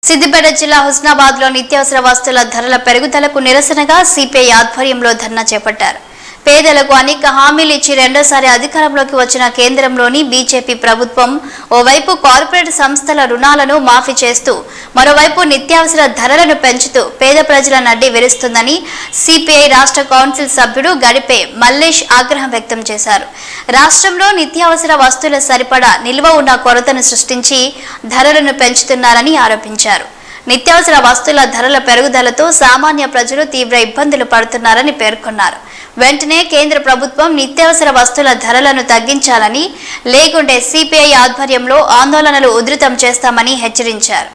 సిద్దిపేట జిల్లా హుస్నాబాద్ లో నిత్యావసర వస్తువుల ధరల పెరుగుదలకు నిరసనగా సిపిఐ ఆధ్వర్యంలో ధర్నా చేపట్టారు. పేదలకు అనేక హామీలు ఇచ్చి రెండోసారి అధికారంలోకి వచ్చిన కేంద్రంలోని బీజేపీ ప్రభుత్వం ఓవైపు కార్పొరేట్ సంస్థల రుణాలను మాఫీ చేస్తూ మరోవైపు నిత్యావసర ధరలను పెంచుతూ పేద ప్రజల నడ్డి విరుస్తుందని సిపిఐ రాష్ట్ర కౌన్సిల్ సభ్యుడు గడిపే మల్లేష్ ఆగ్రహం వ్యక్తం చేశారు. రాష్ట్రంలో నిత్యావసర వస్తువుల సరిపడా నిల్వ ఉన్న కొరతను సృష్టించి ధరలను పెంచుతున్నారని ఆరోపించారు. నిత్యావసర వస్తువుల ధరల పెరుగుదలతో సామాన్య ప్రజలు తీవ్ర ఇబ్బందులు పడుతున్నారని పేర్కొన్నారు. వెంటనే కేంద్ర ప్రభుత్వం నిత్యావసర వస్తువుల ధరలను తగ్గించాలని, లేకుంటే సిపిఐ ఆధ్వర్యంలో ఆందోళనలు ఉధృతం చేస్తామని హెచ్చరించారు.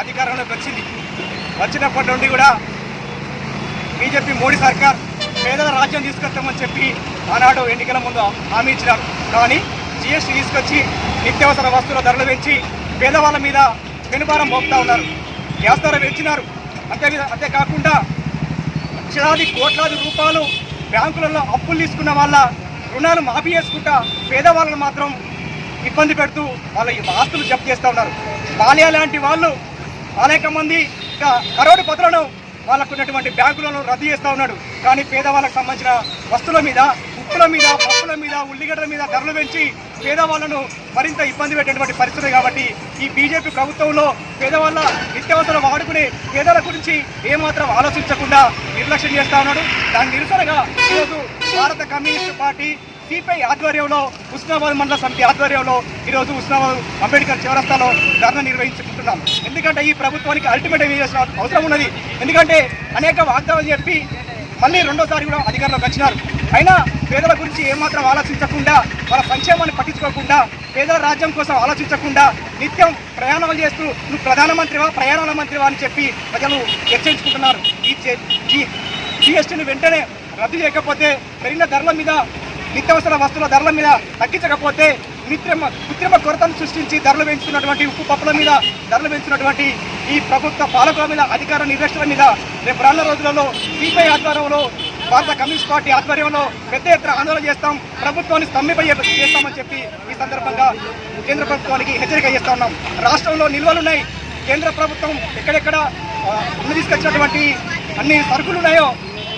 అధికారంలోకి వచ్చినప్పటి నుండి కూడా బీజేపీ మోడీ సర్కార్ పేదల రాజ్యం తీసుకొస్తామని చెప్పి ఆనాడు ఎన్నికల ముందు హామీ ఇచ్చినారు. కానీ జీఎస్టీ తీసుకొచ్చి నిత్యావసర వస్తువుల ధరలు పెంచి పేదవాళ్ళ మీద పెనుభారం మోపుతా ఉన్నారు. గ్యాస్ ధర పెంచినారు. అంతేకాకుండా లక్షలాది కోట్లాది రూపాయలు బ్యాంకులలో అప్పులు తీసుకున్న వాళ్ళ రుణాలు మాఫీ చేసుకుంటా పేదవాళ్ళను మాత్రం ఇబ్బంది పెడుతూ వాళ్ళ ఆస్తులు జప్తు చేస్తూ ఉన్నారు. బాలియా లాంటి వాళ్ళు అనేక మంది కరోడు పత్రాలను వాళ్ళకు ఉన్నటువంటి బ్యాంకులను రద్దు చేస్తూ ఉన్నాడు. కానీ పేదవాళ్ళకు సంబంధించిన వస్తువుల మీద, ఉప్పుల మీద, పప్పుల మీద, ఉల్లిగడ్డల మీద ధరలు పెంచి పేదవాళ్ళను మరింత ఇబ్బంది పెట్టేటువంటి పరిస్థితి. కాబట్టి ఈ బీజేపీ ప్రభుత్వంలో పేదవాళ్ళ నిత్యావసరం వాడుకునే పేదల గురించి ఏమాత్రం ఆలోచించకుండా నిర్లక్ష్యం చేస్తూ ఉన్నాడు. దాని నిరసనగా ఈరోజు భారత కమ్యూనిస్టు పార్టీ సిపిఐ ఆధ్వర్యంలో హుస్నాబాద్ మండల సమితి ఆధ్వర్యంలో ఈరోజు హుస్నాబాద్ అంబేద్కర్ చౌరస్తాలో ధర్నా నిర్వహించుకుంటున్నాం. ఎందుకంటే ఈ ప్రభుత్వానికి అల్టిమేట్ చేయాల్సిన అవసరం ఉన్నది. ఎందుకంటే అనేక వాగ్దానాలు చెప్పి మళ్ళీ రెండోసారి కూడా అధికారంలోకి వచ్చినారు. అయినా పేదల గురించి ఏమాత్రం ఆలోచించకుండా, వాళ్ళ సంక్షేమాన్ని పట్టించుకోకుండా, పేదల రాజ్యం కోసం ఆలోచించకుండా నిత్యం ప్రయాణాలు చేస్తూ నువ్వు ప్రధానమంత్రివా, ప్రయాణాల మంత్రివా అని చెప్పి ప్రజలు హెచ్చరించుకుంటున్నారు. ఈ జీఎస్టీని వెంటనే రద్దు చేయకపోతే, పెరిగిన ధరల మీద, నిత్యావసర వస్తువుల ధరల మీద తగ్గించకపోతే కృత్రిమ కొరతను సృష్టించి ధరలు పెంచుతున్నటువంటి ఉప్పు పప్పుల మీద ధరలు పెంచుతున్నటువంటి ఈ ప్రభుత్వ పాలకుల మీద, అధికార నిర్లక్ష్యాల మీద రేపు రానున్న రోజులలో సిపిఐ ఆధ్వర్యంలో, భారత కమ్యూనిస్ట్ పార్టీ ఆధ్వర్యంలో పెద్ద ఎత్తున ఆందోళన చేస్తాం, ప్రభుత్వాన్ని చేస్తామని చెప్పి ఈ సందర్భంగా కేంద్ర ప్రభుత్వానికి హెచ్చరిక చేస్తా ఉన్నాం. రాష్ట్రంలో నిల్వలున్నాయి. కేంద్ర ప్రభుత్వం ఎక్కడెక్కడ తీసుకొచ్చినటువంటి అన్ని సరుకులు ఉన్నాయో,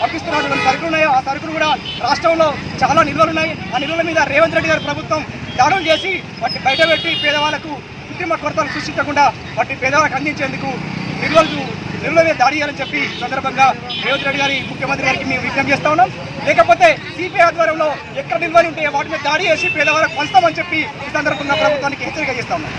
పంపిస్తున్నటువంటి సరుకులు ఉన్నాయో ఆ సరుకులు కూడా రాష్ట్రంలో చాలా నిల్వలున్నాయి. ఆ నిల్వల మీద రేవంత్ రెడ్డి గారి ప్రభుత్వం దాడులు చేసి వాటిని బయటపెట్టి పేదవాళ్లకు కృత్రిమ కొరతలు సృష్టించకుండా వాటిని పేదవాళ్ళకు అందించేందుకు నిల్వల మీద దాడి చేయాలని చెప్పి సందర్భంగా రేవంత్ రెడ్డి గారి ముఖ్యమంత్రి గారికి మేము విజ్ఞప్తి చేస్తా ఉన్నాం. లేకపోతే సిపిఐ ఆధ్వర్యంలో ఎక్కడ నిల్వలు ఉంటే వాటి మీద దాడి చేసి పేదవాళ్ళకు పంచుతామని చెప్పి ఈ సందర్భంగా ప్రభుత్వానికి హెచ్చరిక చేస్తా ఉన్నాం.